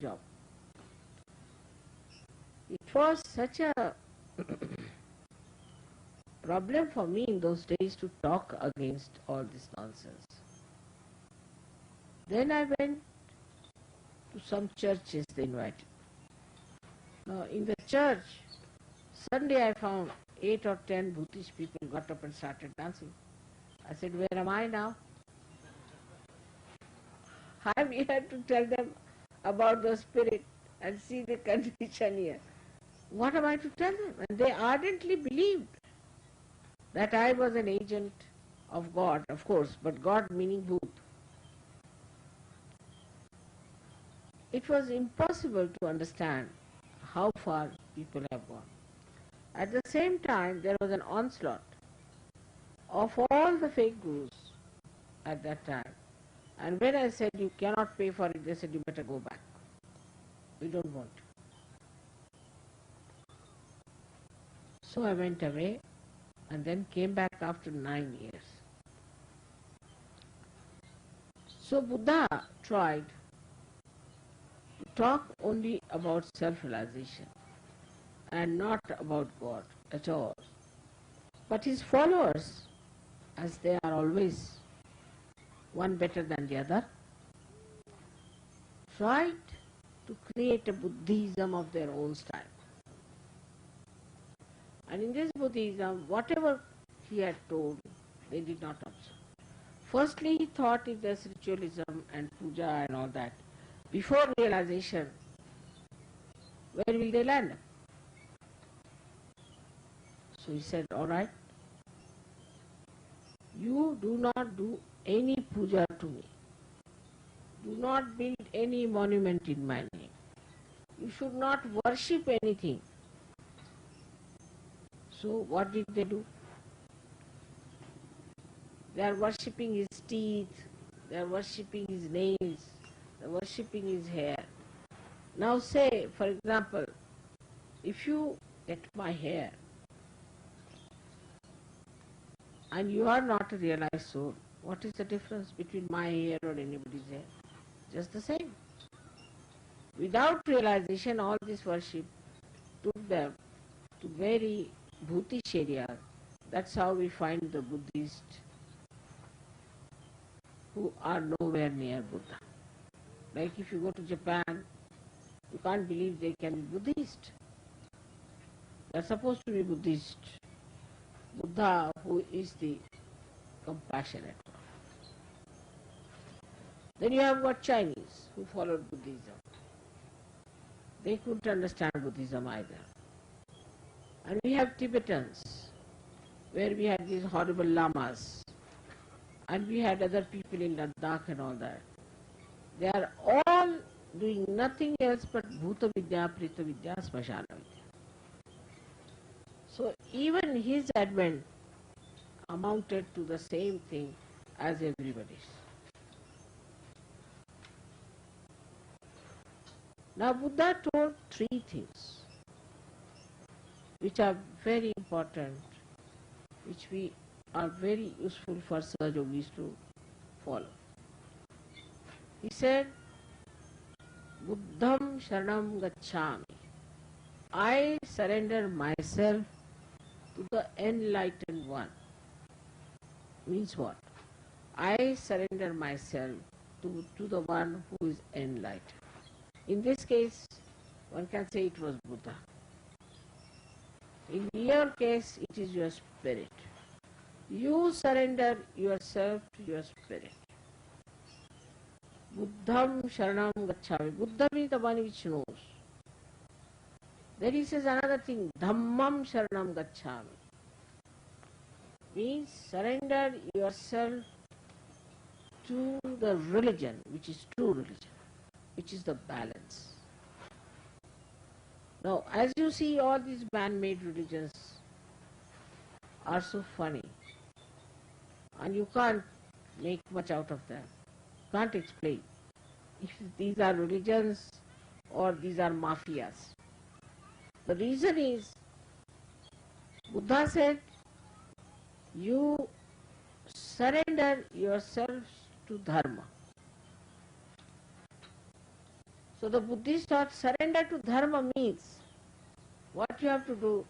job. It was such a problem for me in those days to talk against all this nonsense. Then I went to some churches they invited. Now in the church, Sunday I found 8 or 10 Buddhist people got up and started dancing. I said, where am I now? I'm here to tell them about the spirit and see the condition here. What am I to tell them? And they ardently believed that I was an agent of God, of course, but God meaning Bhut. It was impossible to understand how far people have gone. At the same time, there was an onslaught of all the fake gurus at that time. And when I said you cannot pay for it, they said you better go back. We don't want you. So I went away and then came back after 9 years. So Buddha tried to talk only about self-realization and not about God at all. But his followers, as they are always one better than the other, tried to create a Buddhism of their own style. And in this Buddhism, whatever he had told, they did not observe. Firstly, he thought if there's ritualism and puja and all that, before realization, where will they land? So he said, all right, you do not do any puja to me. Do not build any monument in my name. You should not worship anything. So what did they do? They are worshipping his teeth, they are worshipping his nails, they are worshipping his hair. Now say, for example, if you get my hair and you are not a realized soul, what is the difference between my hair or anybody's hair? Just the same. Without realization, all this worship took them to very Bhutish areas. That's how we find the Buddhists who are nowhere near Buddha. Like if you go to Japan, you can't believe they can be Buddhist. They are supposed to be Buddhist. Buddha, who is the compassionate one. Then you have got Chinese who followed Buddhism. They couldn't understand Buddhism either. And we have Tibetans, where we had these horrible lamas, and we had other people in Ladakh and all that. They are all doing nothing else but Bhuta Vidya, Prita Vidya, Smashana Vidya. So even his advent amounted to the same thing as everybody's. Now Buddha told 3 things which are very important, which we are very useful for Sahaja yogis to follow. He said, Buddham Sharanam Gacchami. I surrender myself to the enlightened one. Means what? I surrender myself to the one who is enlightened. In this case, one can say it was Buddha. In your case, it is your spirit. You surrender yourself to your spirit. Buddham Sharanam Gacchami. Buddha means the one which knows. Then he says another thing, Dhammam Sharanam Gacchami. Means surrender yourself to the religion, which is true religion, which is the balance. Now, as you see, all these man-made religions are so funny, and you can't make much out of them. Can't explain if these are religions or these are mafias. The reason is, Buddha said, you surrender yourselves to dharma. So the Buddhists thought surrender to dharma means what you have to do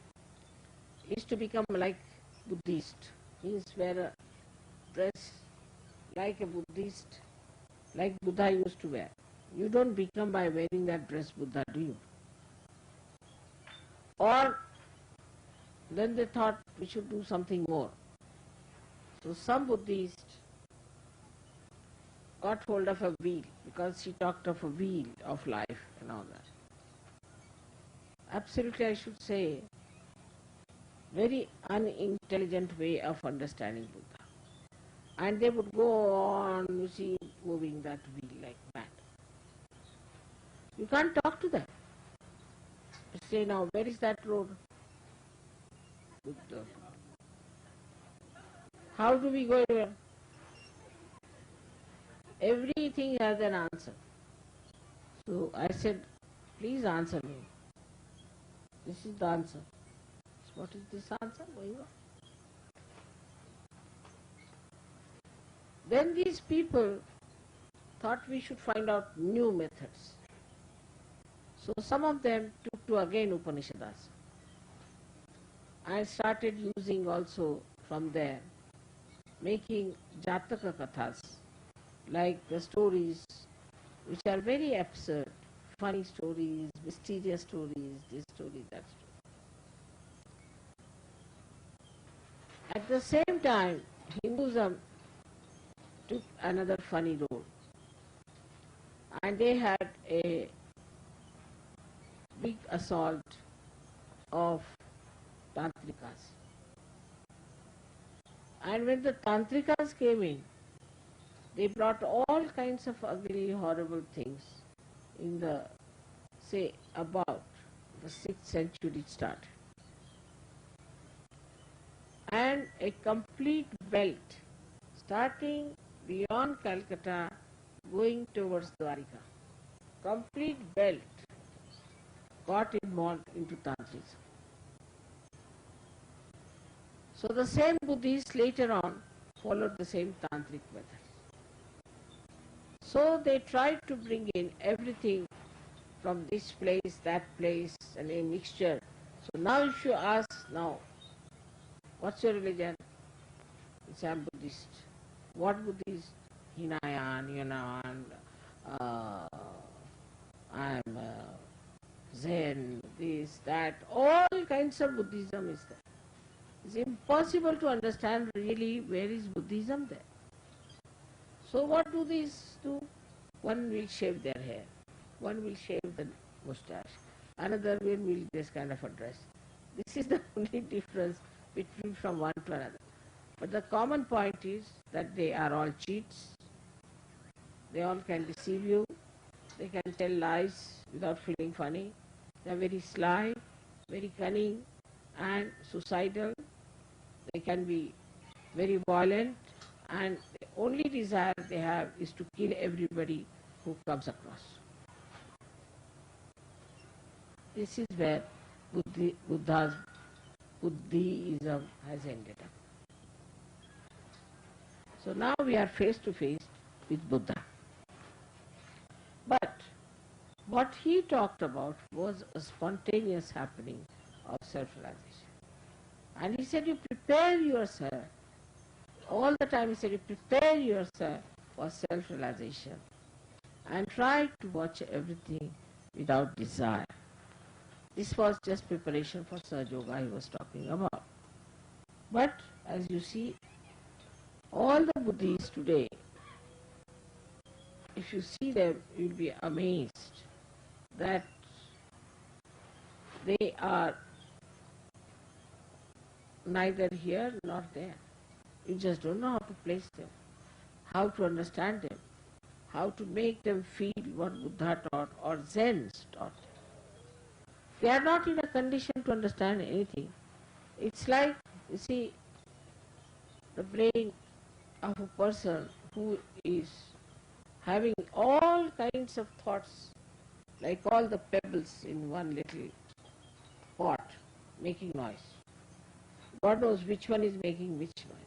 is to become like Buddhist, means wear a dress like a Buddhist, like Buddha used to wear. You don't become by wearing that dress Buddha, do you? Or then they thought we should do something more. So some Buddhists got hold of a wheel, because she talked of a wheel of life and all that. Absolutely, I should say, very unintelligent way of understanding Buddha. And they would go on, you see, moving that wheel like mad. You can't talk to them. You say, now, where is that road? Buddha. How do we go there? Everything has an answer. So I said, please answer me. This is the answer. What is this answer going on? Then these people thought we should find out new methods. So some of them took to again Upanishads. I started using also from there, making Jataka Kathas, like the stories which are very absurd, funny stories, mysterious stories, this story, that story. At the same time, Hinduism took another funny role. And they had a big assault of Tantrikas. And when the Tantrikas came in, they brought all kinds of ugly, horrible things in the, say, about the 6th century start. And a complete belt, starting beyond Calcutta, going towards Dwarika. Complete belt got involved into Tantrism. So the same Buddhists later on followed the same Tantric method. So they tried to bring in everything from this place, that place, and a mixture. So now if you ask now, what's your religion? It's I'm Buddhist. What Buddhist? Hinayan, Yunan, I'm Zen, this, that, all kinds of Buddhism is there. It's impossible to understand really where is Buddhism there. So what do these do? One will shave their hair, one will shave the moustache, another one will this kind of a dress. This is the only difference between from one to another. But the common point is that they are all cheats, they all can deceive you, they can tell lies without feeling funny, they are very sly, very cunning and suicidal, they can be very violent, and the only desire they have is to kill everybody who comes across. This is where Buddhism has ended up. So now we are face to face with Buddha. But what he talked about was a spontaneous happening of self-realization. And he said, you prepare yourself. All the time he said, you prepare yourself for self-realization and try to watch everything without desire. This was just preparation for Sahaja Yoga he was talking about. But as you see, all the Buddhists today, if you see them, you'll be amazed that they are neither here nor there. You just don't know how to place them, how to understand them, how to make them feel what Buddha taught or Zen's taught. They are not in a condition to understand anything. It's like, you see, the brain of a person who is having all kinds of thoughts, like all the pebbles in one little pot, making noise. God knows which one is making which noise.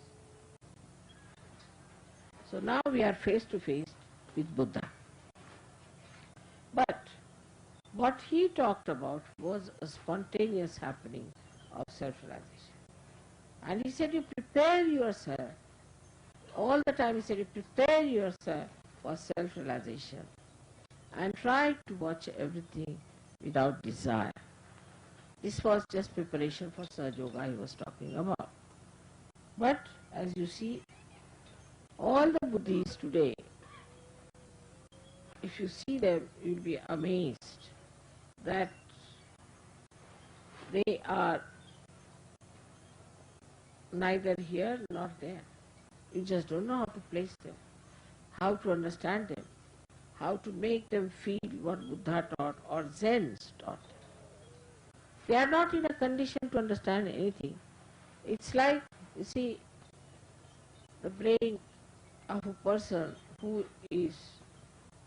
So now we are face to face with Buddha. But What he talked about was a spontaneous happening of self-realization. And he said you prepare yourself, all the time he said you prepare yourself for self-realization and try to watch everything without desire. This was just preparation for Sahaja Yoga he was talking about. But as you see, all the Buddhists today, if you see them, you'll be amazed that they are neither here nor there. You just don't know how to place them, how to understand them, how to make them feel what Buddha taught or Zen's taught. They are not in a condition to understand anything. It's like, you see, the brain of a person who is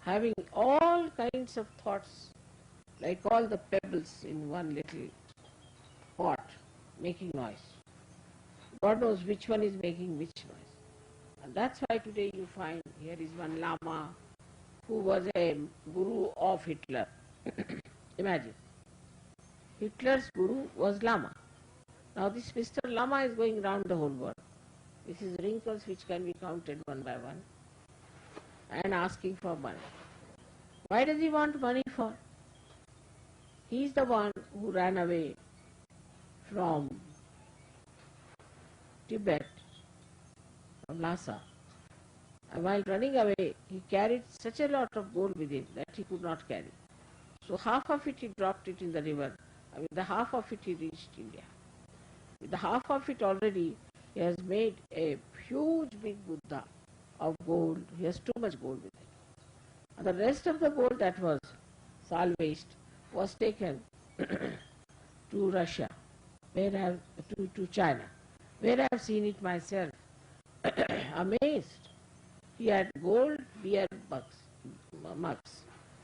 having all kinds of thoughts, like all the pebbles in one little pot making noise. God knows which one is making which noise. And that's why today you find here is one Lama who was a guru of Hitler. Imagine. Hitler's guru was Lama. Now this Mr. Lama is going round the whole world. This is wrinkles which can be counted one by one and asking for money. Why does he want money for? He is the one who ran away from Tibet, from Lhasa. And while running away, he carried such a lot of gold with him that he could not carry. So half of it he dropped it in the river, and with the half of it he reached India. With the half of it already, he has made a huge big Buddha of gold. He has too much gold with it. And the rest of the gold that was salvaged was taken to Russia, to China, where I have seen it myself. Amazed. He had gold beer mugs,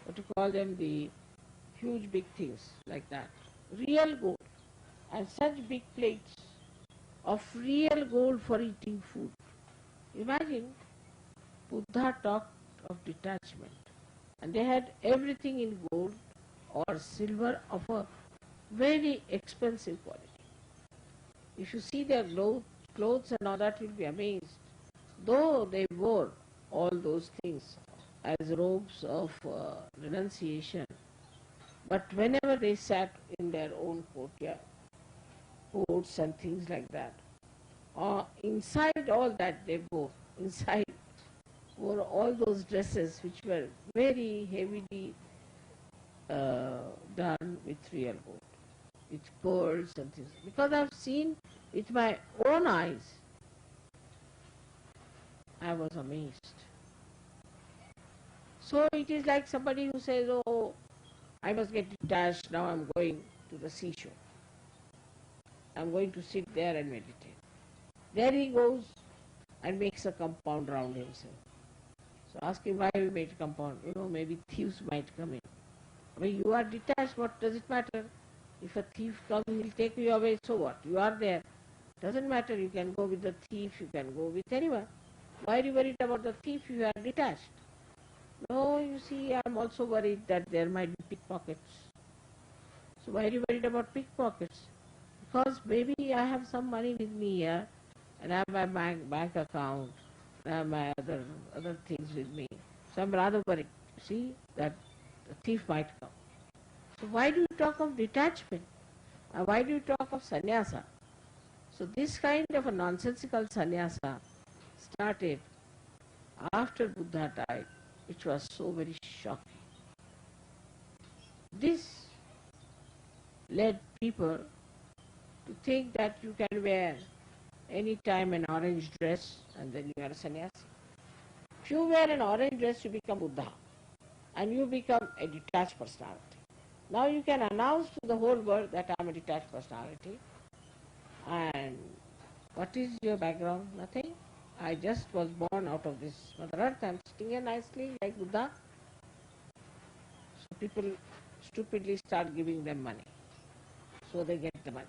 what you call them, the huge big things like that, real gold, and such big plates of real gold for eating food. Imagine, Buddha talked of detachment, and they had everything in gold or silver of a very expensive quality. If you see their clothes and all that, you'll be amazed. Though they wore all those things as robes of renunciation, but whenever they sat in their own courts and things like that, inside all that they wore, inside were all those dresses which were very heavily done with real gold, with pearls and things. Because I've seen with my own eyes, I was amazed. So it is like somebody who says, oh, I must get detached, now I'm going to the seashore. I'm going to sit there and meditate. There he goes and makes a compound round himself. So ask him why we made a compound. Maybe thieves might come in. I mean, you are detached, what does it matter? If a thief comes, he'll take you away, so what? You are there. Doesn't matter, you can go with the thief, you can go with anyone. Why are you worried about the thief if you are detached? No, you see, I'm also worried that there might be pickpockets. So why are you worried about pickpockets? Because maybe I have some money with me here, and I have my bank account, and I have my other things with me. So I'm rather worried, see, that the thief might come. So why do you talk of detachment? Why do you talk of sannyasa? So this kind of a nonsensical sannyasa started after Buddha died, which was so very shocking. This led people to think that you can wear any time an orange dress and then you are a sannyasi. If you wear an orange dress, you become Buddha and you become a detached personality. Now you can announce to the whole world that I am a detached personality. And what is your background? Nothing. I just was born out of this Mother Earth. I am sitting here nicely like Buddha. So people stupidly start giving them money. So they get the money.